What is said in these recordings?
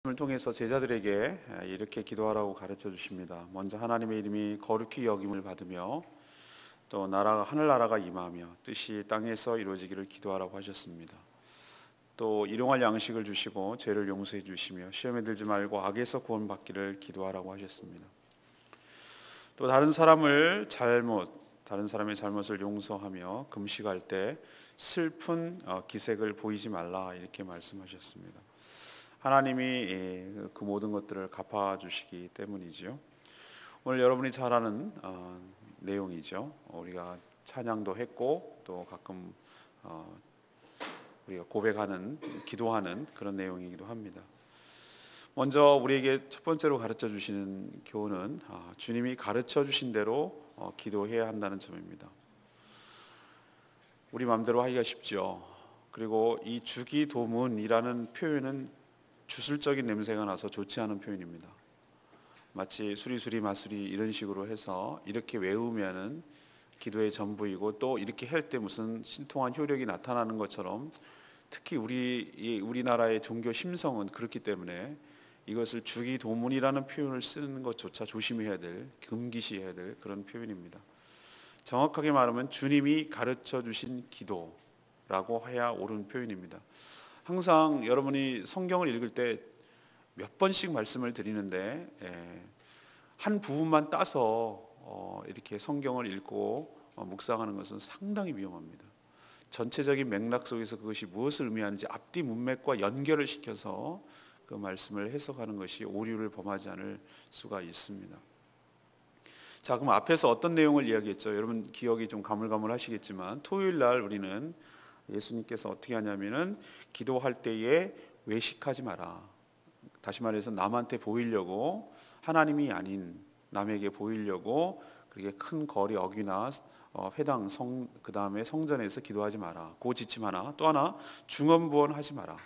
을 통해서 제자들에게 이렇게 기도하라고 가르쳐 주십니다. 먼저 하나님의 이름이 거룩히 여김을 받으며 또 하늘나라가 임하며 뜻이 땅에서 이루어지기를 기도하라고 하셨습니다. 또 일용할 양식을 주시고 죄를 용서해 주시며 시험에 들지 말고 악에서 구원받기를 기도하라고 하셨습니다. 또 다른 사람의 잘못을 용서하며 금식할 때 슬픈 기색을 보이지 말라 이렇게 말씀하셨습니다. 하나님이 그 모든 것들을 갚아주시기 때문이지요. 오늘 여러분이 잘 아는 내용이죠. 우리가 찬양도 했고 또 가끔 우리가 고백하는, 기도하는 그런 내용이기도 합니다. 먼저 우리에게 첫 번째로 가르쳐 주시는 교훈은 주님이 가르쳐 주신 대로 기도해야 한다는 점입니다. 우리 마음대로 하기가 쉽죠. 그리고 이 주기도문이라는 표현은 주술적인 냄새가 나서 좋지 않은 표현입니다. 마치 수리수리 마수리 이런 식으로 해서 이렇게 외우면은 기도의 전부이고 또 이렇게 할 때 무슨 신통한 효력이 나타나는 것처럼, 특히 우리나라의 종교 심성은 그렇기 때문에 이것을 주기도문이라는 표현을 쓰는 것조차 조심해야 될, 금기시해야 될 그런 표현입니다. 정확하게 말하면 주님이 가르쳐 주신 기도라고 해야 옳은 표현입니다. 항상 여러분이 성경을 읽을 때 몇 번씩 말씀을 드리는데 한 부분만 따서 이렇게 성경을 읽고 묵상하는 것은 상당히 위험합니다. 전체적인 맥락 속에서 그것이 무엇을 의미하는지 앞뒤 문맥과 연결을 시켜서 그 말씀을 해석하는 것이 오류를 범하지 않을 수가 있습니다. 자, 그럼 앞에서 어떤 내용을 이야기했죠? 여러분 기억이 좀 가물가물하시겠지만 토요일 날 우리는 예수님께서 어떻게 하냐면은 기도할 때에 외식하지 마라. 다시 말해서 남한테 보이려고, 하나님이 아닌 남에게 보이려고 그렇게 큰 거리 어귀나 회당 그 다음에 성전에서 기도하지 마라. 그 지침 하나. 또 하나, 중언부언하지 마라.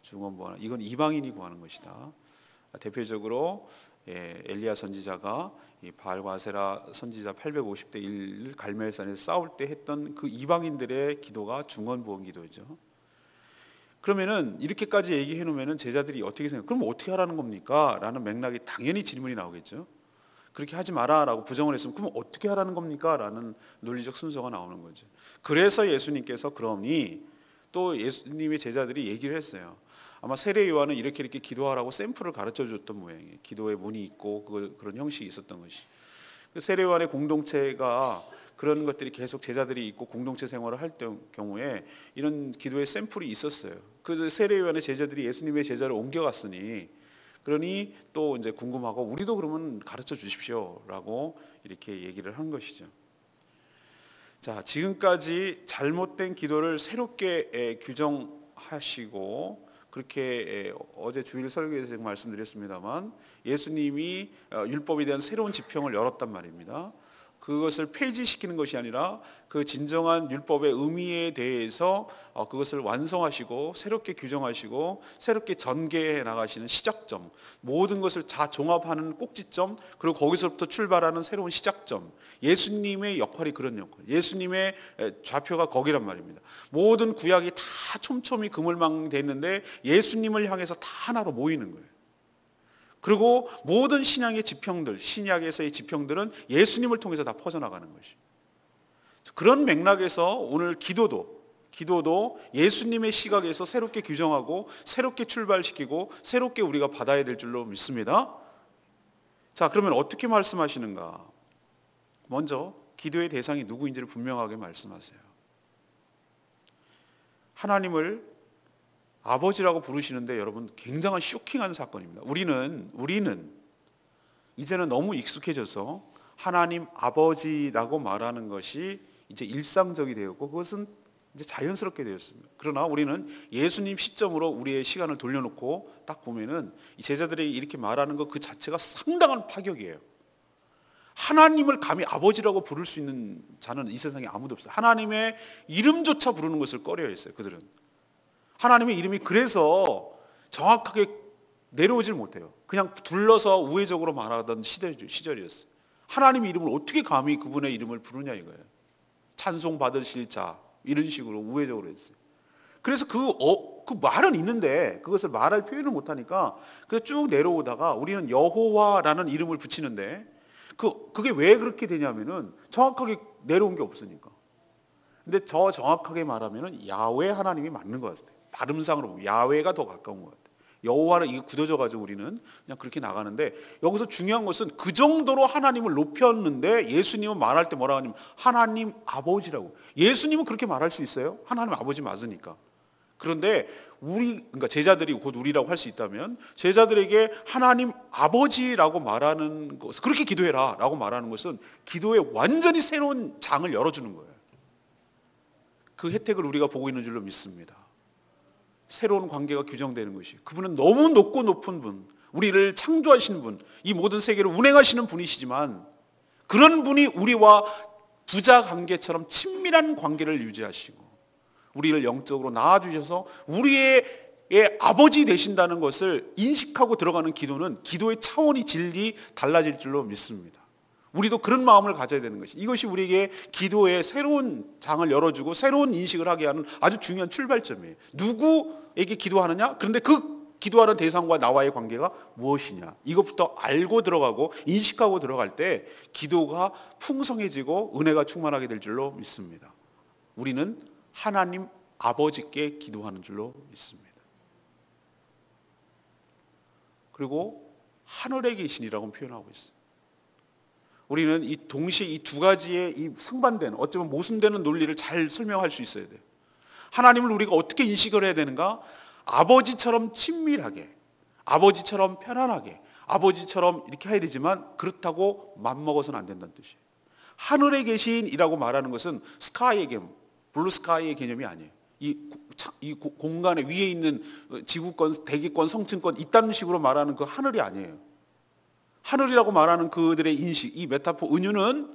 중언부언. 이건 이방인이 구하는 것이다. 대표적으로 엘리야 선지자가 이 바알과 아세라 선지자 850대 1 갈멜산에서 싸울 때 했던 그 이방인들의 기도가 중언부언 기도죠. 그러면은 이렇게까지 얘기해 놓으면은 제자들이 어떻게 생각해요? 그럼 어떻게 하라는 겁니까? 라는 맥락이 당연히 질문이 나오겠죠. 그렇게 하지 마라라고 부정을 했으면 그럼 어떻게 하라는 겁니까? 라는 논리적 순서가 나오는 거죠. 그래서 예수님께서 그러니 또 예수님의 제자들이 얘기를 했어요. 아마 세례 요한은 이렇게 기도하라고 샘플을 가르쳐 줬던 모양이에요. 기도의 문이 있고 그런 형식이 있었던 것이. 세례 요한의 공동체가 그런 것들이 계속 제자들이 있고 공동체 생활을 할 경우에 이런 기도의 샘플이 있었어요. 그 세례 요한의 제자들이 예수님의 제자를 옮겨갔으니, 그러니 또 이제 궁금하고 우리도 그러면 가르쳐 주십시오라고 이렇게 얘기를 한 것이죠. 자, 지금까지 잘못된 기도를 새롭게 규정하시고, 그렇게 어제 주일 설교에서 말씀드렸습니다만 예수님이 율법에 대한 새로운 지평을 열었단 말입니다. 그것을 폐지시키는 것이 아니라 그 진정한 율법의 의미에 대해서 그것을 완성하시고 새롭게 규정하시고 새롭게 전개해 나가시는 시작점, 모든 것을 다 종합하는 꼭지점, 그리고 거기서부터 출발하는 새로운 시작점, 예수님의 역할이 그런 역할, 예수님의 좌표가 거기란 말입니다. 모든 구약이 다 촘촘히 그물망돼 있는데 예수님을 향해서 다 하나로 모이는 거예요. 그리고 모든 신약의 지평들, 신약에서의 지평들은 예수님을 통해서 다 퍼져나가는 것이. 그런 맥락에서 오늘 기도도 예수님의 시각에서 새롭게 규정하고 새롭게 출발시키고 새롭게 우리가 받아야 될 줄로 믿습니다. 자, 그러면 어떻게 말씀하시는가? 먼저 기도의 대상이 누구인지를 분명하게 말씀하세요. 하나님을 아버지라고 부르시는데 여러분 굉장한 쇼킹한 사건입니다. 우리는 이제는 너무 익숙해져서 하나님 아버지라고 말하는 것이 이제 일상적이 되었고 그것은 이제 자연스럽게 되었습니다. 그러나 우리는 예수님 시점으로 우리의 시간을 돌려놓고 딱 보면은 이 제자들이 이렇게 말하는 것 그 자체가 상당한 파격이에요. 하나님을 감히 아버지라고 부를 수 있는 자는 이 세상에 아무도 없어요. 하나님의 이름조차 부르는 것을 꺼려했어요. 그들은 하나님의 이름이 그래서 정확하게 내려오질 못해요. 그냥 둘러서 우회적으로 말하던 시절이었어요. 하나님의 이름을 어떻게 감히 그분의 이름을 부르냐 이거예요. 찬송 받으실 자 이런 식으로 우회적으로 했어요. 그래서 그 그 말은 있는데 그것을 말할 표현을 못하니까 그래서 쭉 내려오다가 우리는 여호와라는 이름을 붙이는데 그게 왜 그렇게 되냐면은 정확하게 내려온 게 없으니까. 근데 저 정확하게 말하면은 야훼 하나님이 맞는 것 같아요. 발음상으로 보면 야훼가 더 가까운 것 같아요. 여호와는 이게 굳어져 가지고 우리는 그냥 그렇게 나가는데, 여기서 중요한 것은 그 정도로 하나님을 높였는데 예수님은 말할 때 뭐라고 하냐면 하나님 아버지라고. 예수님은 그렇게 말할 수 있어요? 하나님 아버지 맞으니까. 그런데 그러니까 제자들이 곧 우리라고 할 수 있다면 제자들에게 하나님 아버지라고 말하는 것, 그렇게 기도해라 라고 말하는 것은 기도에 완전히 새로운 장을 열어주는 거예요. 그 혜택을 우리가 보고 있는 줄로 믿습니다. 새로운 관계가 규정되는 것이, 그분은 너무 높고 높은 분, 우리를 창조하신 분, 이 모든 세계를 운행하시는 분이시지만 그런 분이 우리와 부자 관계처럼 친밀한 관계를 유지하시고 우리를 영적으로 낳아주셔서 우리의 아버지 되신다는 것을 인식하고 들어가는 기도는 기도의 차원이 질이 달라질 줄로 믿습니다. 우리도 그런 마음을 가져야 되는 것이, 이것이 우리에게 기도의 새로운 장을 열어주고 새로운 인식을 하게 하는 아주 중요한 출발점이에요. 누구에게 기도하느냐? 그런데 그 기도하는 대상과 나와의 관계가 무엇이냐? 이것부터 알고 들어가고 인식하고 들어갈 때 기도가 풍성해지고 은혜가 충만하게 될 줄로 믿습니다. 우리는 하나님 아버지께 기도하는 줄로 믿습니다. 그리고 하늘에 계신이라고 표현하고 있어요. 우리는 이 동시에 이 두 가지의 이 상반된, 어쩌면 모순되는 논리를 잘 설명할 수 있어야 돼요. 하나님을 우리가 어떻게 인식을 해야 되는가? 아버지처럼 친밀하게, 아버지처럼 편안하게, 아버지처럼 이렇게 해야 되지만 그렇다고 맘먹어서는 안 된다는 뜻이에요. 하늘에 계신이라고 말하는 것은 스카이의 개념, 블루 스카이의 개념이 아니에요. 이 공간에 위에 있는 지구권, 대기권, 성층권 이딴 식으로 말하는 그 하늘이 아니에요. 하늘이라고 말하는 그들의 인식, 이 메타포 은유는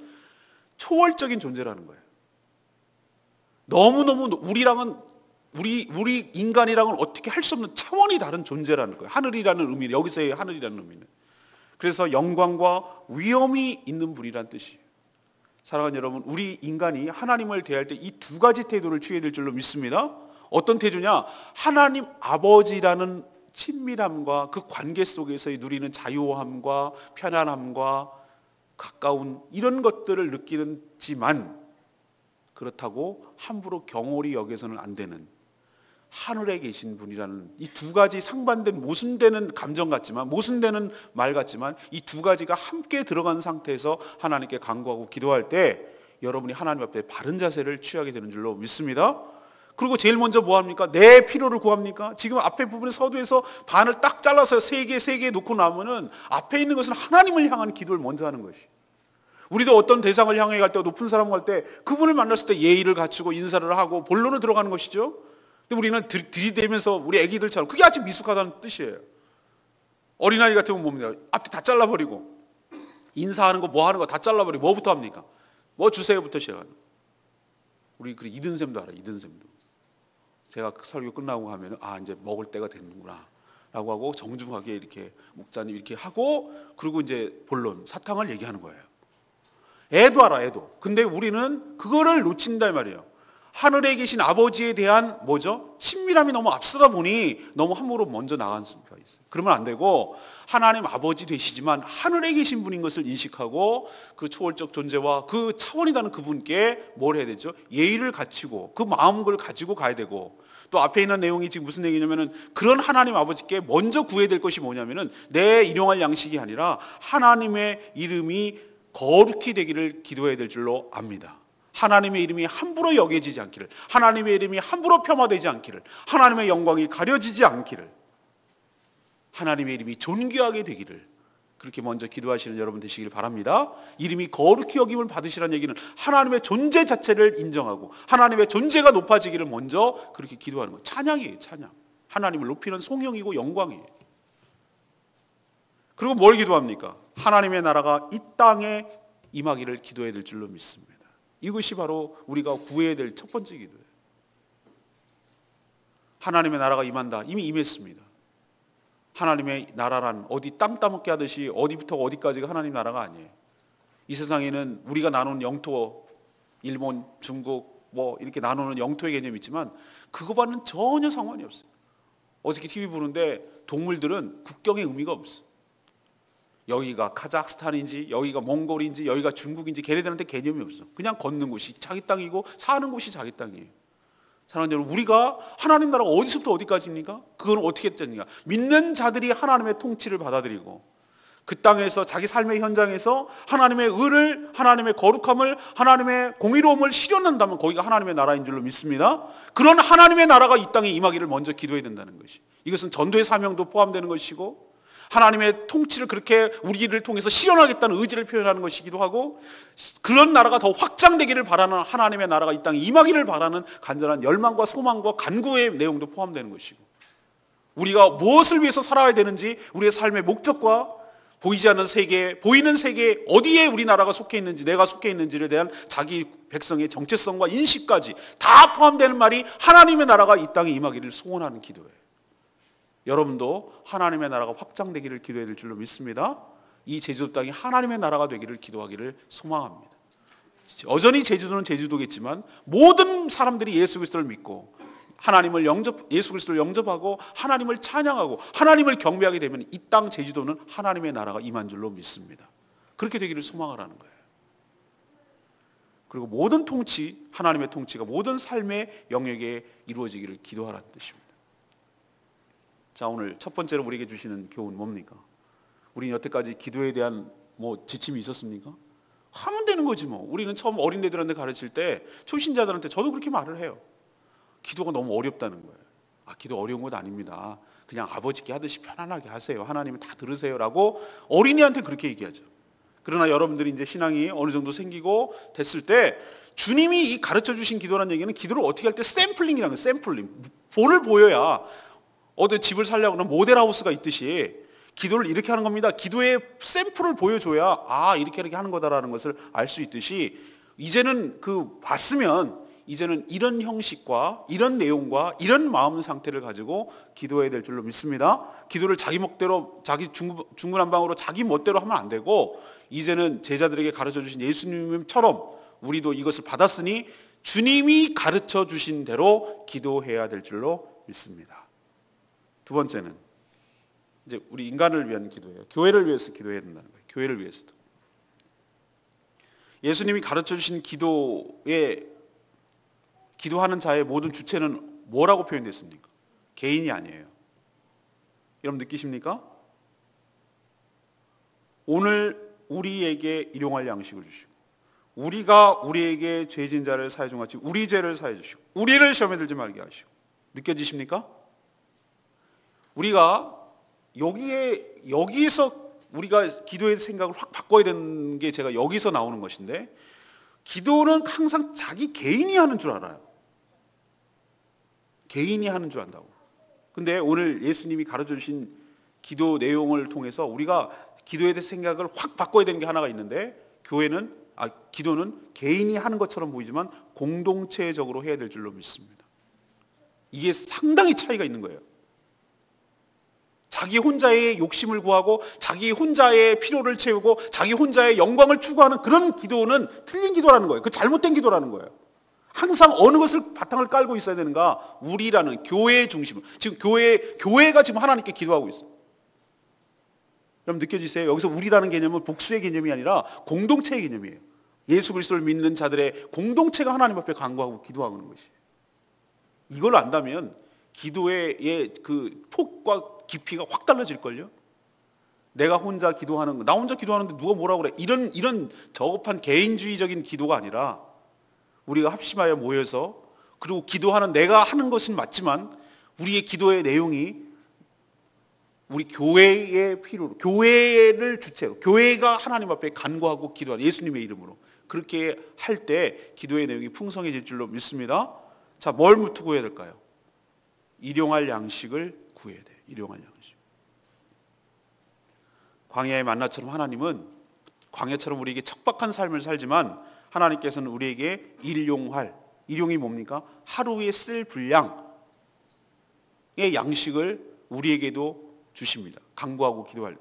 초월적인 존재라는 거예요. 너무너무 우리 인간이랑은 어떻게 할 수 없는 차원이 다른 존재라는 거예요. 하늘이라는 의미, 여기서의 하늘이라는 의미는. 그래서 영광과 위엄이 있는 분이라는 뜻이에요. 사랑하는 여러분, 우리 인간이 하나님을 대할 때 이 두 가지 태도를 취해야 될 줄로 믿습니다. 어떤 태도냐? 하나님 아버지라는 친밀함과 그 관계 속에서의 누리는 자유함과 편안함과 가까운 이런 것들을 느끼는지만 그렇다고 함부로 경홀히 여겨서는 안 되는 하늘에 계신 분이라는 이 두 가지 상반된 모순되는 감정 같지만, 모순되는 말 같지만 이 두 가지가 함께 들어간 상태에서 하나님께 간구하고 기도할 때 여러분이 하나님 앞에 바른 자세를 취하게 되는 줄로 믿습니다. 그리고 제일 먼저 뭐 합니까? 내 필요를 구합니까? 지금 앞에 부분의 서두에서 반을 딱 잘라서 세 개 놓고 나면은 앞에 있는 것은 하나님을 향한 기도를 먼저 하는 것이. 우리도 어떤 대상을 향해 갈 때, 높은 사람 갈 때 그분을 만났을 때 예의를 갖추고 인사를 하고 본론으로 들어가는 것이죠. 근데 우리는 들이대면서 우리 애기들처럼, 그게 아주 미숙하다는 뜻이에요. 어린아이 같으면 뭡니까? 앞에 다 잘라버리고 인사하는 거 뭐 하는 거 다 잘라버리고 뭐부터 합니까? 뭐 주세요부터 시작하는. 우리 그 이든샘도 알아요. 이든샘도. 제가 설교 끝나고 하면 이제 먹을 때가 됐는구나 라고 하고 정중하게 이렇게 목사님 이렇게 하고, 그리고 이제 본론 사탕을 얘기하는 거예요. 애도 알아, 애도. 근데 우리는 그거를 놓친다 이 말이에요. 하늘에 계신 아버지에 대한 뭐죠? 친밀함이 너무 앞서다 보니 너무 함부로 먼저 나간 수가 있어요. 그러면 안 되고 하나님 아버지 되시지만 하늘에 계신 분인 것을 인식하고 그 초월적 존재와 그 차원이 다른 그분께 뭘 해야 되죠? 예의를 갖추고 그 마음을 가지고 가야 되고, 또 앞에 있는 내용이 지금 무슨 얘기냐면은 그런 하나님 아버지께 먼저 구해야 될 것이 뭐냐면은 내 일용할 양식이 아니라 하나님의 이름이 거룩히 되기를 기도해야 될 줄로 압니다. 하나님의 이름이 함부로 여겨지지 않기를, 하나님의 이름이 함부로 폄하되지 않기를, 하나님의 영광이 가려지지 않기를, 하나님의 이름이 존귀하게 되기를, 그렇게 먼저 기도하시는 여러분 되시길 바랍니다. 이름이 거룩히 여김을 받으시라는 얘기는 하나님의 존재 자체를 인정하고 하나님의 존재가 높아지기를 먼저 그렇게 기도하는 거예요. 찬양이에요. 찬양. 하나님을 높이는 송영이고 영광이에요. 그리고 뭘 기도합니까? 하나님의 나라가 이 땅에 임하기를 기도해야 될 줄로 믿습니다. 이것이 바로 우리가 구해야 될 첫 번째 기도예요. 하나님의 나라가 임한다. 이미 임했습니다. 하나님의 나라란 어디 땅 따먹게 하듯이 어디부터 어디까지가 하나님 나라가 아니에요. 이 세상에는 우리가 나누는 영토, 일본, 중국 뭐 이렇게 나누는 영토의 개념이 있지만 그거와는 전혀 상관이 없어요. 어저께 TV 보는데 동물들은 국경의 의미가 없어. 여기가 카자흐스탄인지 여기가 몽골인지 여기가 중국인지 걔네들한테 개념이 없어. 그냥 걷는 곳이 자기 땅이고 사는 곳이 자기 땅이에요. 사랑하는 여러분, 우리가 하나님 나라가 어디서부터 어디까지입니까? 그건 어떻게 했습니까? 믿는 자들이 하나님의 통치를 받아들이고 그 땅에서 자기 삶의 현장에서 하나님의 의를, 하나님의 거룩함을, 하나님의 공의로움을 실현한다면 거기가 하나님의 나라인 줄로 믿습니다. 그런 하나님의 나라가 이 땅에 임하기를 먼저 기도해야 된다는 것이, 이것은 전도의 사명도 포함되는 것이고 하나님의 통치를 그렇게 우리를 통해서 실현하겠다는 의지를 표현하는 것이기도 하고, 그런 나라가 더 확장되기를 바라는, 하나님의 나라가 이 땅에 임하기를 바라는 간절한 열망과 소망과 간구의 내용도 포함되는 것이고, 우리가 무엇을 위해서 살아야 되는지, 우리의 삶의 목적과 보이지 않는 세계, 보이는 세계 어디에 우리나라가 속해 있는지, 내가 속해 있는지에 대한 자기 백성의 정체성과 인식까지 다 포함되는 말이 하나님의 나라가 이 땅에 임하기를 소원하는 기도예요. 여러분도 하나님의 나라가 확장되기를 기도해야 될 줄로 믿습니다. 이 제주도 땅이 하나님의 나라가 되기를 기도하기를 소망합니다. 여전히 제주도는 제주도겠지만 모든 사람들이 예수 그리스도를 믿고 예수 그리스도를 영접하고 하나님을 찬양하고 하나님을 경배하게 되면 이 땅 제주도는 하나님의 나라가 임한 줄로 믿습니다. 그렇게 되기를 소망하라는 거예요. 그리고 모든 통치, 하나님의 통치가 모든 삶의 영역에 이루어지기를 기도하라는 뜻입니다. 자, 오늘 첫 번째로 우리에게 주시는 교훈 뭡니까? 우리는 여태까지 기도에 대한 지침이 있었습니까? 하면 되는 거지 뭐. 우리는 처음 어린애들한테 가르칠 때, 초신자들한테 저도 그렇게 말을 해요. 기도가 너무 어렵다는 거예요. 기도 어려운 것 아닙니다. 그냥 아버지께 하듯이 편안하게 하세요. 하나님은 다 들으세요라고 어린이한테 그렇게 얘기하죠. 그러나 여러분들이 이제 신앙이 어느 정도 생기고 됐을 때, 주님이 이 가르쳐 주신 기도라는 얘기는 기도를 어떻게 할 때 샘플링이라는 거예요. 샘플링. 본을 보여야, 어디 집을 살려고 하면 모델하우스가 있듯이 기도를 이렇게 하는 겁니다. 기도의 샘플을 보여줘야 이렇게 하는 거다라는 것을 알 수 있듯이, 이제는 봤으면 이제는 이런 형식과 이런 내용과 이런 마음 상태를 가지고 기도해야 될 줄로 믿습니다. 기도를 자기 멋대로, 자기 중구난방으로 자기 멋대로 하면 안 되고, 이제는 제자들에게 가르쳐 주신 예수님처럼 우리도 이것을 받았으니 주님이 가르쳐 주신 대로 기도해야 될 줄로 믿습니다. 두 번째는 이제 우리 인간을 위한 기도예요. 교회를 위해서 기도해야 된다는 거예요. 교회를 위해서도. 예수님이 가르쳐 주신 기도하는 자의 모든 주체는 뭐라고 표현됐습니까? 개인이 아니에요. 여러분 느끼십니까? 오늘 우리에게 일용할 양식을 주시고, 우리가 우리에게 죄진 자를 사해 준 같이 우리 죄를 사해 주시고, 우리를 시험에 들지 말게 하시고. 느껴지십니까? 우리가 여기서 우리가 기도의 생각을 확 바꿔야 되는 게, 제가 여기서 나오는 것인데, 기도는 항상 자기 개인이 하는 줄 알아요. 개인이 하는 줄 안다고. 근데 오늘 예수님이 가르쳐 주신 기도 내용을 통해서 우리가 기도에 대한 생각을 확 바꿔야 되는 게 하나가 있는데, 기도는 개인이 하는 것처럼 보이지만 공동체적으로 해야 될 줄로 믿습니다. 이게 상당히 차이가 있는 거예요. 자기 혼자의 욕심을 구하고 자기 혼자의 필요를 채우고 자기 혼자의 영광을 추구하는 그런 기도는 틀린 기도라는 거예요. 그 잘못된 기도라는 거예요. 항상 어느 것을 바탕을 깔고 있어야 되는가? 우리라는 교회의 중심을. 지금 교회가 지금 하나님께 기도하고 있어요. 여러분 느껴지세요? 여기서 우리라는 개념은 복수의 개념이 아니라 공동체의 개념이에요. 예수 그리스도를 믿는 자들의 공동체가 하나님 앞에 간구하고 기도하는 것이. 이걸 안다면 기도의 그 폭과 깊이가 확 달라질걸요? 내가 혼자 기도하는 거, 나 혼자 기도하는데 누가 뭐라고 그래? 이런 저급한 개인주의적인 기도가 아니라, 우리가 합심하여 모여서, 그리고 기도하는 내가 하는 것은 맞지만 우리의 기도의 내용이 우리 교회의 필요로, 교회를 주체로, 교회가 하나님 앞에 간구하고 기도하는, 예수님의 이름으로 그렇게 할 때 기도의 내용이 풍성해질 줄로 믿습니다. 자, 뭘부터 구해야 될까요? 일용할 양식을 구해야 돼요. 일용할 양식. 광야의 만나처럼 하나님은 광야처럼 우리에게 척박한 삶을 살지만, 하나님께서는 우리에게 일용이 뭡니까? 하루에 쓸 분량의 양식을 우리에게도 주십니다. 간구하고 기도할 때.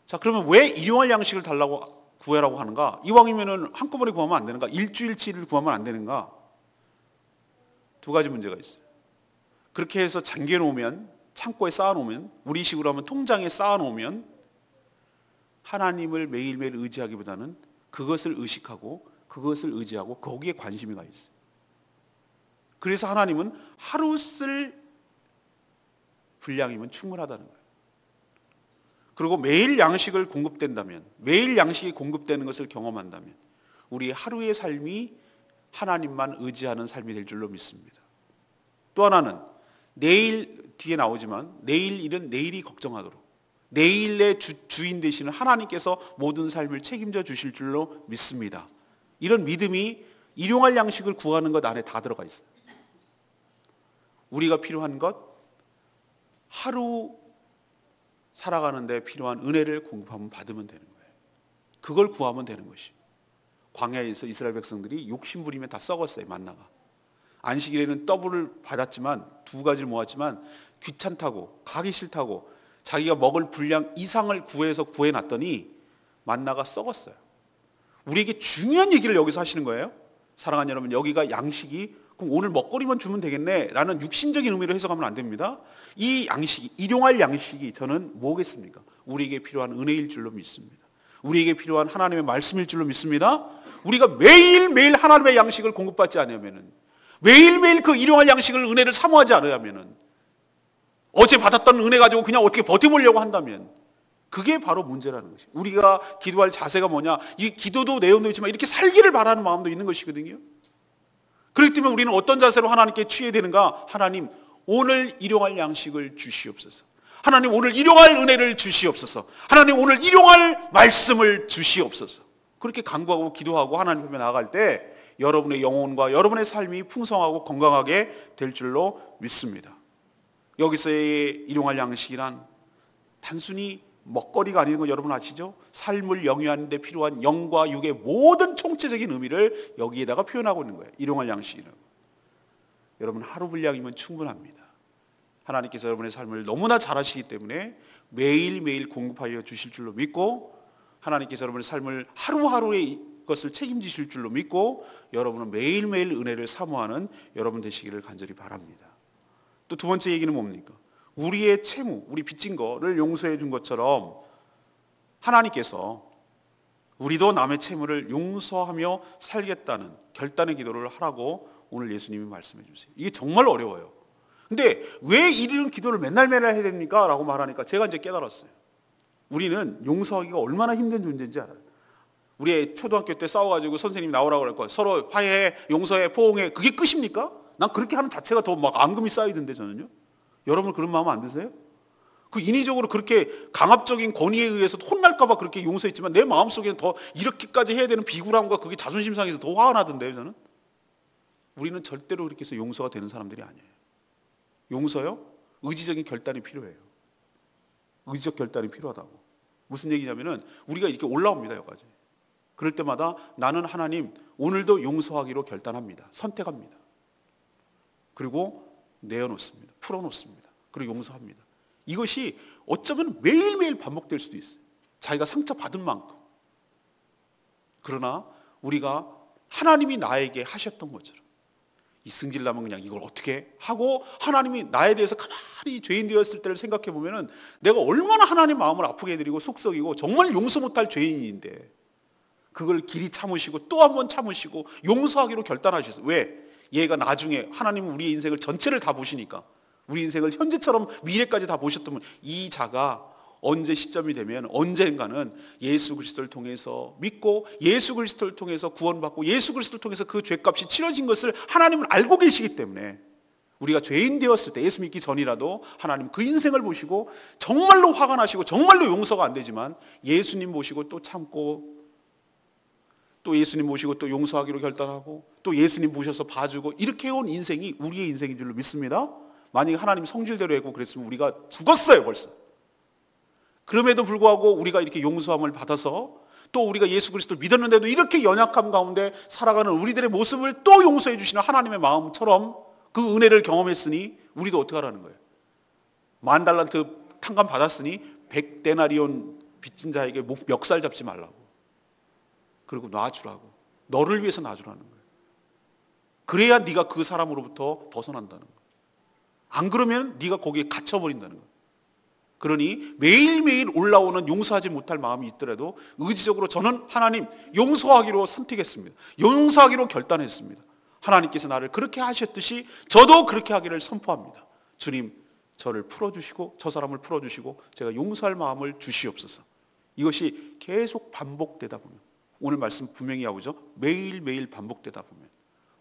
자, 그러면 왜 일용할 양식을 달라고 구하라고 하는가? 이왕이면은 한꺼번에 구하면 안 되는가? 일주일치를 구하면 안 되는가? 두 가지 문제가 있어요. 그렇게 해서 잠겨놓으면, 창고에 쌓아놓으면, 우리식으로 하면 통장에 쌓아놓으면 하나님을 매일매일 의지하기보다는 그것을 의식하고 그것을 의지하고 거기에 관심이 가 있어요. 그래서 하나님은 하루 쓸 분량이면 충분하다는 거예요. 그리고 매일 양식을 공급된다면, 매일 양식이 공급되는 것을 경험한다면 우리 하루의 삶이 하나님만 의지하는 삶이 될 줄로 믿습니다. 또 하나는 내일, 뒤에 나오지만 내일 일은 내일이 걱정하도록 내일의 주인 되시는 하나님께서 모든 삶을 책임져 주실 줄로 믿습니다. 이런 믿음이 일용할 양식을 구하는 것 안에 다 들어가 있어요. 우리가 필요한 것, 하루 살아가는 데 필요한 은혜를 공급하면 받으면 되는 거예요. 그걸 구하면 되는 것이에요. 광야에서 이스라엘 백성들이 욕심부리면 다 썩었어요. 만나가. 안식일에는 더블을 받았지만, 두 가지를 모았지만 귀찮다고, 가기 싫다고 자기가 먹을 분량 이상을 구해놨더니 만나가 썩었어요. 우리에게 중요한 얘기를 여기서 하시는 거예요. 사랑하는 여러분, 여기가 양식이 그럼 오늘 먹거리만 주면 되겠네 라는 육신적인 의미로 해석하면 안 됩니다. 이 양식이, 일용할 양식이 저는 뭐겠습니까? 우리에게 필요한 은혜일 줄로 믿습니다. 우리에게 필요한 하나님의 말씀일 줄로 믿습니다. 우리가 매일매일 하나님의 양식을 공급받지 않으면, 매일매일 그 일용할 양식을, 은혜를 사모하지 않으면, 어제 받았던 은혜 가지고 그냥 어떻게 버텨보려고 한다면 그게 바로 문제라는 것이에요. 우리가 기도할 자세가 뭐냐, 이 기도도 내용도 있지만 이렇게 살기를 바라는 마음도 있는 것이거든요. 그렇기 때문에 우리는 어떤 자세로 하나님께 취해야 되는가? 하나님, 오늘 일용할 양식을 주시옵소서. 하나님, 오늘 일용할 은혜를 주시옵소서. 하나님, 오늘 일용할 말씀을 주시옵소서. 그렇게 간구하고 기도하고 하나님 앞에 나아갈 때 여러분의 영혼과 여러분의 삶이 풍성하고 건강하게 될 줄로 믿습니다. 여기서의 일용할 양식이란 단순히 먹거리가 아닌 거 여러분 아시죠? 삶을 영위하는 데 필요한 영과 육의 모든 총체적인 의미를 여기에다가 표현하고 있는 거예요. 일용할 양식이라고. 여러분, 하루 분량이면 충분합니다. 하나님께서 여러분의 삶을 너무나 잘 아시기 때문에 매일매일 공급하여 주실 줄로 믿고, 하나님께서 여러분의 삶을 하루하루의 것을 책임지실 줄로 믿고, 여러분은 매일매일 은혜를 사모하는 여러분 되시기를 간절히 바랍니다. 또 두 번째 얘기는 뭡니까? 우리의 채무, 우리 빚진 거를 용서해 준 것처럼 하나님께서 우리도 남의 채무를 용서하며 살겠다는 결단의 기도를 하라고 오늘 예수님이 말씀해 주세요. 이게 정말 어려워요. 근데 왜 이런 기도를 맨날 해야 됩니까? 라고 말하니까 제가 이제 깨달았어요. 우리는 용서하기가 얼마나 힘든 존재인지 알아요. 우리 초등학교 때 싸워가지고 선생님이 나오라고 그랬고 서로 화해해, 용서해, 포옹해, 그게 끝입니까? 난 그렇게 하는 자체가 더 막 앙금이 쌓이던데 저는요. 여러분 그런 마음 안 드세요? 그 인위적으로 그렇게 강압적인 권위에 의해서 혼날까봐 그렇게 용서했지만 내 마음속에는 더 이렇게까지 해야 되는 비굴함과 그게 자존심 상해서 더 화가 나던데요 저는. 우리는 절대로 그렇게 해서 용서가 되는 사람들이 아니에요. 용서요? 의지적인 결단이 필요해요. 의지적 결단이 필요하다고. 무슨 얘기냐면은 우리가 이렇게 올라옵니다 여기까지. 그럴 때마다 나는 하나님 오늘도 용서하기로 결단합니다. 선택합니다. 그리고 내어놓습니다. 풀어놓습니다. 그리고 용서합니다. 이것이 어쩌면 매일매일 반복될 수도 있어요. 자기가 상처받은 만큼. 그러나 우리가 하나님이 나에게 하셨던 것처럼 이 승질나면 그냥 이걸 어떻게 하고 하나님이 나에 대해서 가만히 죄인 되었을 때를 생각해 보면은 내가 얼마나 하나님 마음을 아프게 해드리고 속썩이고 정말 용서 못할 죄인인데 그걸 길이 참으시고 또 한 번 참으시고 용서하기로 결단하셨어요. 왜? 얘가 나중에 하나님은 우리의 인생을 전체를 다 보시니까 우리 인생을 현재처럼 미래까지 다 보셨다면 이 자가 언제 시점이 되면 언젠가는 예수 그리스도를 통해서 믿고 예수 그리스도를 통해서 구원받고 예수 그리스도를 통해서 그 죄값이 치러진 것을 하나님은 알고 계시기 때문에 우리가 죄인 되었을 때 예수 믿기 전이라도 하나님 그 인생을 보시고 정말로 화가 나시고 정말로 용서가 안 되지만 예수님 모시고 또 참고 또 예수님 모시고 또 용서하기로 결단하고 또 예수님 모셔서 봐주고 이렇게 해온 인생이 우리의 인생인 줄로 믿습니다. 만약에 하나님 성질대로 했고 그랬으면 우리가 죽었어요 벌써. 그럼에도 불구하고 우리가 이렇게 용서함을 받아서 또 우리가 예수 그리스도를 믿었는데도 이렇게 연약함 가운데 살아가는 우리들의 모습을 또 용서해 주시는 하나님의 마음처럼 그 은혜를 경험했으니 우리도 어떻게 하라는 거예요? 10,000달란트 탕감 받았으니 100데나리온 빚진 자에게 멱살 잡지 말라고. 그리고 놔주라고. 너를 위해서 놔주라는 거예요. 그래야 네가 그 사람으로부터 벗어난다는 거예요. 안 그러면 네가 거기에 갇혀버린다는 거예요. 그러니 매일매일 올라오는 용서하지 못할 마음이 있더라도 의지적으로 저는 하나님 용서하기로 선택했습니다. 용서하기로 결단했습니다. 하나님께서 나를 그렇게 하셨듯이 저도 그렇게 하기를 선포합니다. 주님, 저를 풀어주시고 저 사람을 풀어주시고 제가 용서할 마음을 주시옵소서. 이것이 계속 반복되다 보면, 오늘 말씀 분명히 나오죠. 매일매일 반복되다 보면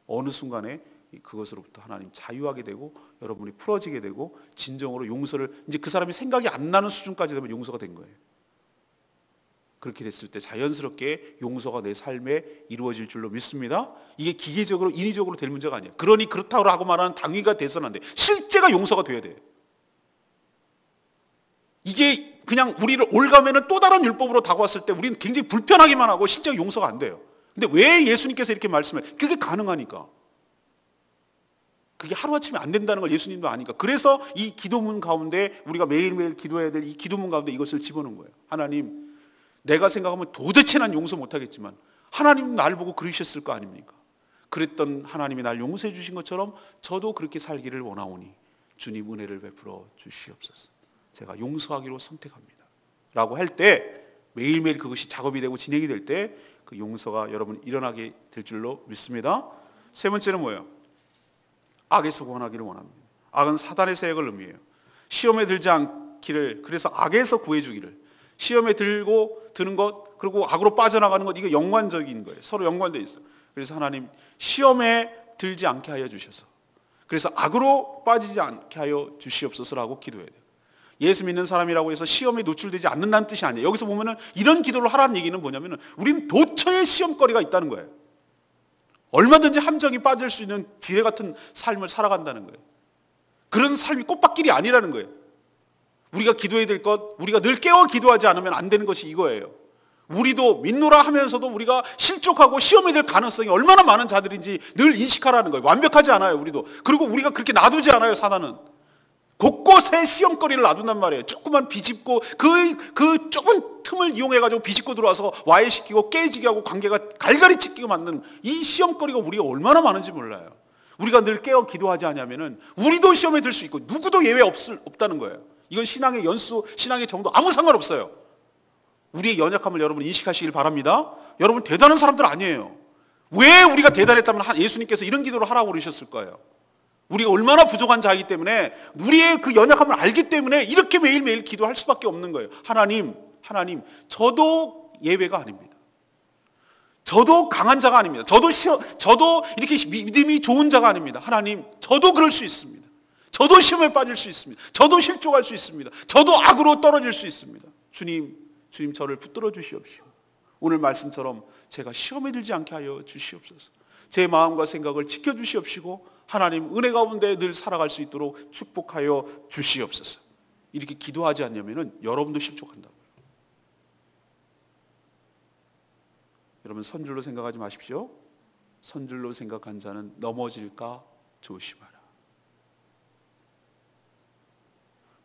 어느 순간에 그것으로부터 하나님 자유하게 되고 여러분이 풀어지게 되고 진정으로 용서를, 이제 그 사람이 생각이 안 나는 수준까지 되면 용서가 된 거예요. 그렇게 됐을 때 자연스럽게 용서가 내 삶에 이루어질 줄로 믿습니다. 이게 기계적으로 인위적으로 될 문제가 아니에요. 그러니 그렇다고 하고 말하는 당위가 돼서는 안 돼. 실제가 용서가 돼야 돼. 이게 그냥 우리를 올가매는 또 다른 율법으로 다가왔을 때 우리는 굉장히 불편하기만 하고 실제로 용서가 안 돼요. 근데 왜 예수님께서 이렇게 말씀해요? 그게 가능하니까. 그게 하루아침에 안 된다는 걸 예수님도 아니까. 그래서 이 기도문 가운데 우리가 매일매일 기도해야 될 이 기도문 가운데 이것을 집어넣은 거예요. 하나님, 내가 생각하면 도대체 난 용서 못하겠지만 하나님 날 보고 그러셨을 거 아닙니까? 그랬던 하나님이 날 용서해 주신 것처럼 저도 그렇게 살기를 원하오니 주님 은혜를 베풀어 주시옵소서. 제가 용서하기로 선택합니다 라고 할 때 매일매일 그것이 작업이 되고 진행이 될 때 그 용서가 여러분 일어나게 될 줄로 믿습니다. 세 번째는 뭐예요? 악에서 구원하기를 원합니다. 악은 사단의 세력을 의미해요. 시험에 들지 않기를, 그래서 악에서 구해주기를. 시험에 드는 것, 그리고 악으로 빠져나가는 것, 이거 연관적인 거예요. 서로 연관되어 있어요. 그래서 하나님 시험에 들지 않게 하여 주셔서, 그래서 악으로 빠지지 않게 하여 주시옵소서라고 기도해야 돼요. 예수 믿는 사람이라고 해서 시험에 노출되지 않는다는 뜻이 아니에요. 여기서 보면은 이런 기도를 하라는 얘기는 뭐냐면은 우린 도처에 시험거리가 있다는 거예요. 얼마든지 함정이 빠질 수 있는 지뢰 같은 삶을 살아간다는 거예요. 그런 삶이 꽃밭길이 아니라는 거예요. 우리가 기도해야 될 것, 우리가 늘 깨어 기도하지 않으면 안 되는 것이 이거예요. 우리도 믿노라 하면서도 우리가 실족하고 시험에 들 가능성이 얼마나 많은 자들인지 늘 인식하라는 거예요. 완벽하지 않아요, 우리도. 그리고 우리가 그렇게 놔두지 않아요, 사단은. 곳곳에 시험거리를 놔둔단 말이에요. 조그만 비집고 그 좁은 틈을 이용해가지고 비집고 들어와서 와해시키고 깨지게 하고 관계가 갈갈이 찢기고 만드는 이 시험거리가 우리가 얼마나 많은지 몰라요. 우리가 늘 깨어 기도하지 않으면 우리도 시험에 들 수 있고 누구도 예외 없다는 거예요. 이건 신앙의 연수, 신앙의 정도 아무 상관없어요. 우리의 연약함을 여러분 인식하시길 바랍니다. 여러분 대단한 사람들 아니에요. 왜 우리가 대단했다면 예수님께서 이런 기도를 하라고 그러셨을 거예요. 우리가 얼마나 부족한 자이기 때문에, 우리의 그 연약함을 알기 때문에 이렇게 매일매일 기도할 수밖에 없는 거예요. 하나님, 저도 예외가 아닙니다. 저도 강한 자가 아닙니다. 저도 이렇게 믿음이 좋은 자가 아닙니다. 하나님, 저도 그럴 수 있습니다. 저도 시험에 빠질 수 있습니다. 저도 실족할 수 있습니다. 저도 악으로 떨어질 수 있습니다. 주님 저를 붙들어 주시옵시고 오늘 말씀처럼 제가 시험에 들지 않게 하여 주시옵소서. 제 마음과 생각을 지켜주시옵시고 하나님 은혜 가운데 늘 살아갈 수 있도록 축복하여 주시옵소서. 이렇게 기도하지 않으면 여러분도 실족한다고요. 여러분 선줄로 생각하지 마십시오. 선줄로 생각한 자는 넘어질까 조심하라.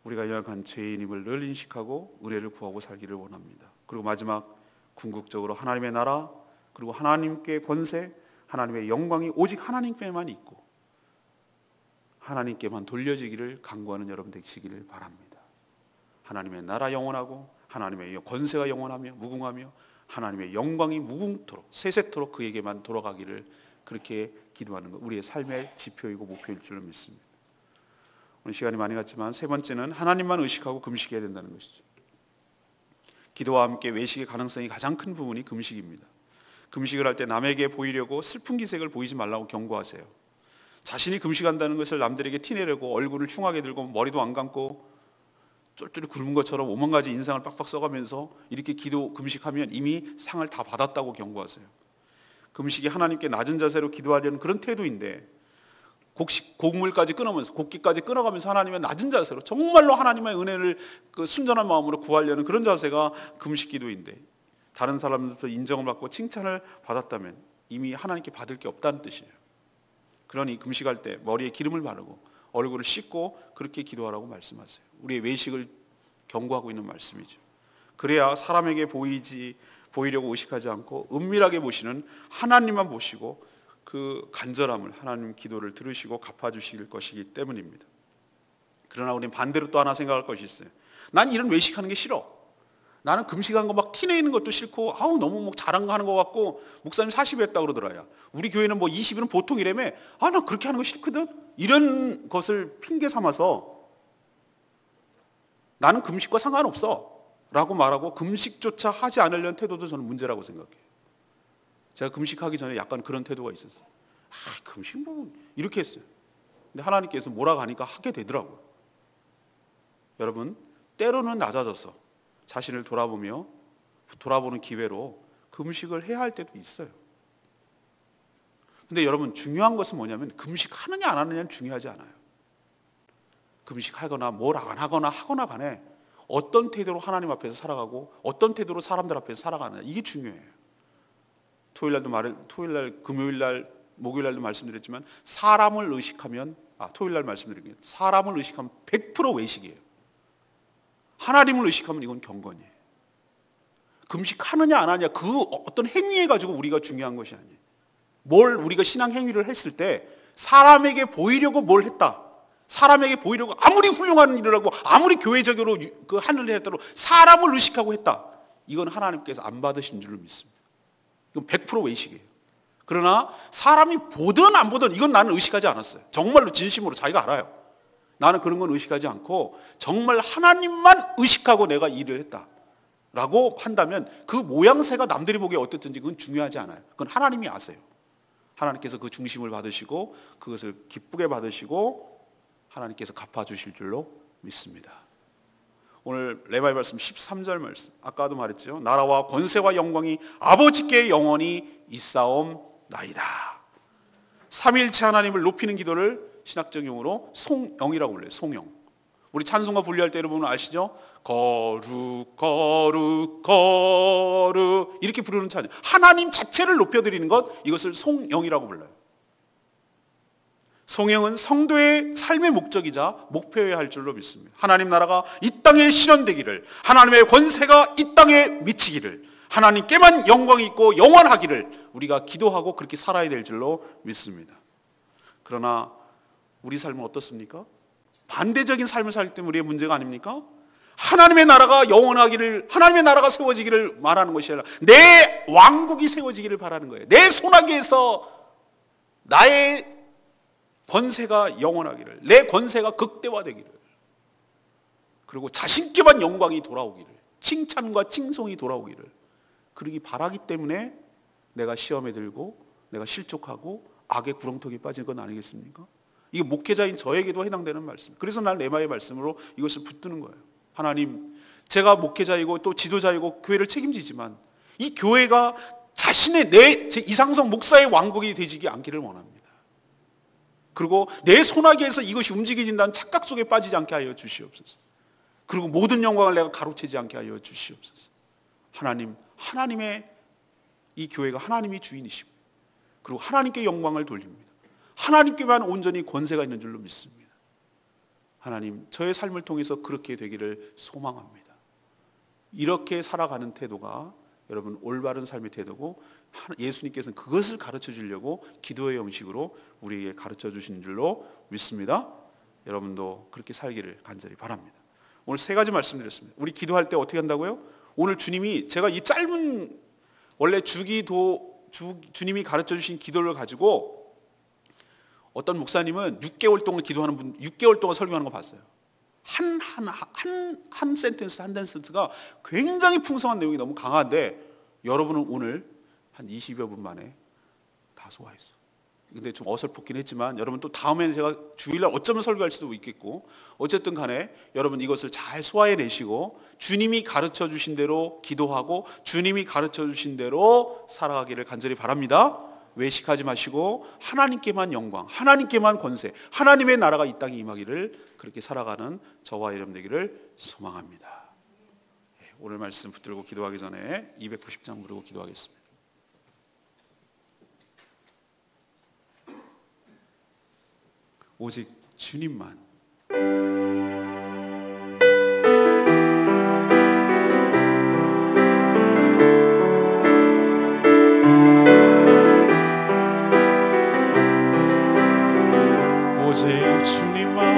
우리가 연약한 죄인임을 늘 인식하고 은혜를 구하고 살기를 원합니다. 그리고 마지막 궁극적으로 하나님의 나라, 그리고 하나님께 권세, 하나님의 영광이 오직 하나님께만 있고 하나님께만 돌려지기를 간구하는 여러분 되시기를 바랍니다. 하나님의 나라 영원하고 하나님의 권세가 영원하며 무궁하며 하나님의 영광이 무궁토록 세세토록 그에게만 돌아가기를, 그렇게 기도하는 것 우리의 삶의 지표이고 목표일 줄을 믿습니다. 오늘 시간이 많이 갔지만 세 번째는 하나님만 의식하고 금식해야 된다는 것이죠. 기도와 함께 외식의 가능성이 가장 큰 부분이 금식입니다. 금식을 할 때 남에게 보이려고 슬픈 기색을 보이지 말라고 경고하세요. 자신이 금식한다는 것을 남들에게 티내려고 얼굴을 흉하게 들고 머리도 안 감고 쫄쫄이 굶은 것처럼 오만 가지 인상을 빡빡 써가면서 이렇게 금식하면 이미 상을 다 받았다고 경고하세요. 금식이 하나님께 낮은 자세로 기도하려는 그런 태도인데, 곡물까지 끊으면서, 곡기까지 끊어가면서 하나님의 낮은 자세로 정말로 하나님의 은혜를 순전한 마음으로 구하려는 그런 자세가 금식 기도인데, 다른 사람들도 인정을 받고 칭찬을 받았다면 이미 하나님께 받을 게 없다는 뜻이에요. 그러니 금식할 때 머리에 기름을 바르고 얼굴을 씻고 그렇게 기도하라고 말씀하세요. 우리의 외식을 경고하고 있는 말씀이죠. 그래야 사람에게 보이려고 의식하지 않고 은밀하게 보시는 하나님만 보시고 그 간절함을, 하나님 기도를 들으시고 갚아주실 것이기 때문입니다. 그러나 우리는 반대로 또 하나 생각할 것이 있어요. 난 이런 외식하는 게 싫어. 나는 금식한 거 막 티내는 것도 싫고, 너무 뭐 자랑하는 것 같고, 목사님 40일 했다고 그러더라야. 우리 교회는 뭐 20일은 보통이라며. 난 그렇게 하는 거 싫거든. 이런 것을 핑계 삼아서 나는 금식과 상관없어 라고 말하고 금식조차 하지 않으려는 태도도 저는 문제라고 생각해요. 제가 금식하기 전에 약간 그런 태도가 있었어요. 금식 뭐 이렇게 했어요. 근데 하나님께서 뭐라고 하니까 하게 되더라고요. 여러분, 때로는 낮아져서 자신을 돌아보는 기회로 금식을 해야 할 때도 있어요. 근데 여러분, 중요한 것은 뭐냐면 금식하느냐 안 하느냐는 중요하지 않아요. 금식하거나 뭘 안 하거나 간에 어떤 태도로 하나님 앞에서 살아가고 어떤 태도로 사람들 앞에서 살아가느냐, 이게 중요해요. 토요일날, 금요일날, 목요일날도 말씀드렸지만 사람을 의식하면 토요일날 말씀드린 게 사람을 의식하면 100% 외식이에요. 하나님을 의식하면 이건 경건이에요. 금식하느냐 안 하느냐 그 어떤 행위에 가지고 우리가 중요한 것이 아니에요. 뭘 우리가 신앙 행위를 했을 때 사람에게 보이려고 뭘 했다. 사람에게 보이려고 아무리 훌륭한 일을 하고 아무리 교회적으로 그 하늘을 했다고 사람을 의식하고 했다. 이건 하나님께서 안 받으신 줄로 믿습니다. 이건 100% 외식이에요. 그러나 사람이 보든 안 보든 이건 나는 의식하지 않았어요. 정말로 진심으로 자기가 알아요. 나는 그런 건 의식하지 않고 정말 하나님만 의식하고 내가 일을 했다라고 한다면 그 모양새가 남들이 보기에 어떻든지 그건 중요하지 않아요. 그건 하나님이 아세요. 하나님께서 그 중심을 받으시고 그것을 기쁘게 받으시고 하나님께서 갚아주실 줄로 믿습니다. 오늘 레바이 말씀 13절 말씀, 아까도 말했죠. 나라와 권세와 영광이 아버지께 영원히 있사옵나이다. 삼위일체 하나님을 높이는 기도를 신학적 용어로 송영이라고 불러요. 송영. 우리 찬송가 분류할 때 여러분 아시죠? 거룩 거룩 거룩 이렇게 부르는 찬양, 하나님 자체를 높여드리는 것, 이것을 송영이라고 불러요. 송영은 성도의 삶의 목적이자 목표여야 할 줄로 믿습니다. 하나님 나라가 이 땅에 실현되기를, 하나님의 권세가 이 땅에 미치기를, 하나님께만 영광이 있고 영원하기를 우리가 기도하고 그렇게 살아야 될 줄로 믿습니다. 그러나 우리 삶은 어떻습니까? 반대적인 삶을 살기 때문에 우리의 문제가 아닙니까? 하나님의 나라가 영원하기를, 하나님의 나라가 세워지기를 말하는 것이 아니라 내 왕국이 세워지기를 바라는 거예요. 내 손아귀에서 나의 권세가 영원하기를, 내 권세가 극대화되기를, 그리고 자신께만 영광이 돌아오기를, 칭찬과 칭송이 돌아오기를 그러기 바라기 때문에 내가 시험에 들고 내가 실족하고 악의 구렁텅이에 빠진 건 아니겠습니까? 이게 목회자인 저에게도 해당되는 말씀. 그래서 난 레마의 말씀으로 이것을 붙드는 거예요. 하나님, 제가 목회자이고 또 지도자이고 교회를 책임지지만 이 교회가 자신의 제 이상성 목사의 왕국이 되지 않기를 원합니다. 그리고 내 손아귀에서 이것이 움직여진다는 착각 속에 빠지지 않게 하여 주시옵소서. 그리고 모든 영광을 내가 가로채지 않게 하여 주시옵소서. 하나님, 하나님의 이 교회가 하나님이 주인이시고 그리고 하나님께 영광을 돌립니다. 하나님께만 온전히 권세가 있는 줄로 믿습니다. 하나님, 저의 삶을 통해서 그렇게 되기를 소망합니다. 이렇게 살아가는 태도가 여러분 올바른 삶의 태도고, 예수님께서는 그것을 가르쳐 주려고 기도의 형식으로 우리에게 가르쳐 주신 줄로 믿습니다. 여러분도 그렇게 살기를 간절히 바랍니다. 오늘 세 가지 말씀드렸습니다. 우리 기도할 때 어떻게 한다고요? 오늘 주님이, 제가 이 짧은 원래 주님이 가르쳐 주신 기도를 가지고 어떤 목사님은 6개월 동안 기도하는 분, 6개월 동안 설교하는 거 봤어요. 한 센텐스가 굉장히 풍성한 내용이 너무 강한데 여러분은 오늘 한 20여 분 만에 다 소화했어. 근데 좀 어설프긴 했지만 여러분 또 다음에는 제가 주일날 어쩌면 설교할 수도 있겠고, 어쨌든 간에 여러분 이것을 잘 소화해내시고 주님이 가르쳐 주신 대로 기도하고 주님이 가르쳐 주신 대로 살아가기를 간절히 바랍니다. 외식하지 마시고 하나님께만 영광, 하나님께만 권세, 하나님의 나라가 이 땅에 임하기를 그렇게 살아가는 저와 여러분 되기를 소망합니다. 오늘 말씀 붙들고 기도하기 전에 290장 부르고 기도하겠습니다. 오직 주님만, 오직 주님만,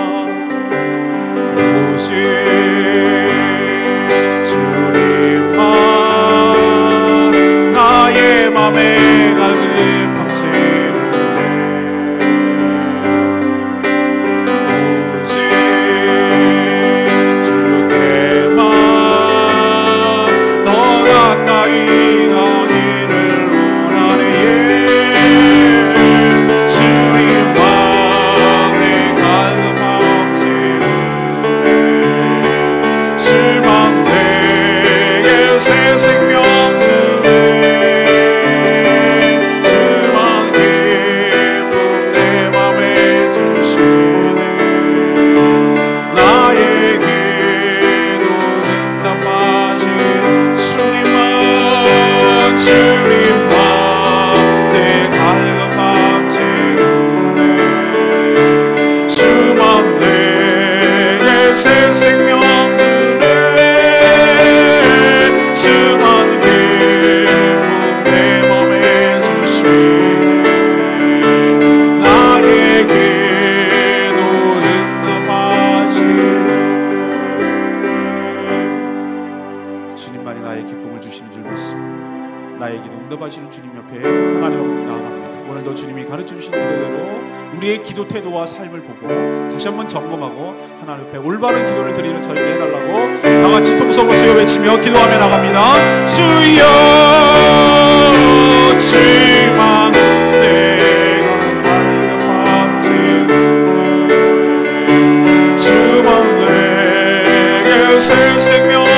나의 기쁨을 주시는 줄 믿습니다. 나의 기도 응답하시는 주님 옆에 하나님 나아갑니다. 오늘도 주님이 가르쳐주신 기도대로 우리의 기도 태도와 삶을 보고 다시 한번 점검하고 하나님 옆에 올바른 기도를 드리는 저에게 해달라고 다같이 통성으로 주여 외치며 기도하며 나갑니다. 주여 주만 내가 갈급함 주만 내게 새 생명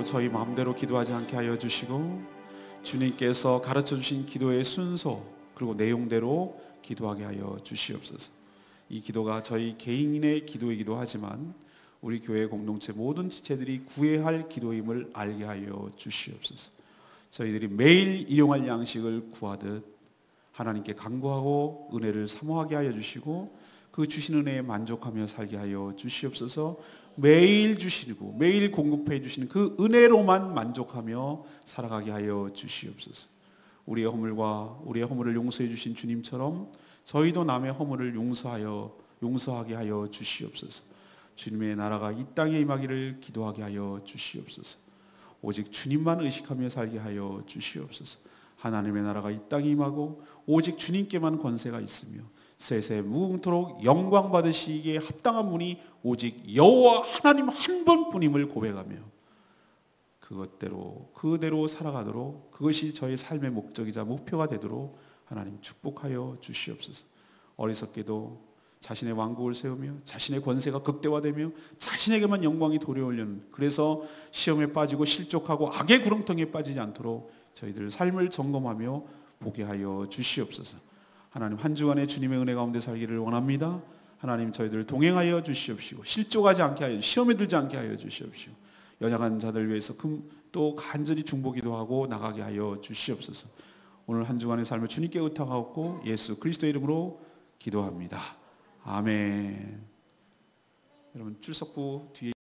저희 마음대로 기도하지 않게 하여 주시고 주님께서 가르쳐 주신 기도의 순서 그리고 내용대로 기도하게 하여 주시옵소서. 이 기도가 저희 개인의 기도이기도 하지만 우리 교회 공동체 모든 지체들이 구해야 할 기도임을 알게 하여 주시옵소서. 저희들이 매일 일용할 양식을 구하듯 하나님께 간구하고 은혜를 사모하게 하여 주시고 그 주신 은혜에 만족하며 살게 하여 주시옵소서. 매일 주시고 매일 공급해 주시는 그 은혜로만 만족하며 살아가게 하여 주시옵소서. 우리의 허물을 용서해 주신 주님처럼 저희도 남의 허물을 용서하게 하여 주시옵소서. 주님의 나라가 이 땅에 임하기를 기도하게 하여 주시옵소서. 오직 주님만 의식하며 살게 하여 주시옵소서. 하나님의 나라가 이 땅에 임하고 오직 주님께만 권세가 있으며 세세 무궁토록 영광 받으시기에 합당한 분이 오직 여호와 하나님 한 분뿐임을 고백하며 그대로 살아가도록 그것이 저의 삶의 목적이자 목표가 되도록 하나님 축복하여 주시옵소서. 어리석게도 자신의 왕국을 세우며 자신의 권세가 극대화되며 자신에게만 영광이 도래하려는 그래서 시험에 빠지고 실족하고 악의 구렁텅이에 빠지지 않도록 저희들 삶을 점검하며 보게 하여 주시옵소서. 하나님 한 주간의 주님의 은혜 가운데 살기를 원합니다. 하나님 저희들 동행하여 주시옵시고 실족하지 않게 하여 시험에 들지 않게 하여 주시옵시고 연약한 자들 위해서 또 간절히 중보기도 하고 나가게 하여 주시옵소서. 오늘 한 주간의 삶을 주님께 의탁하옵고 예수 그리스도의 이름으로 기도합니다. 아멘. 여러분 출석부 뒤에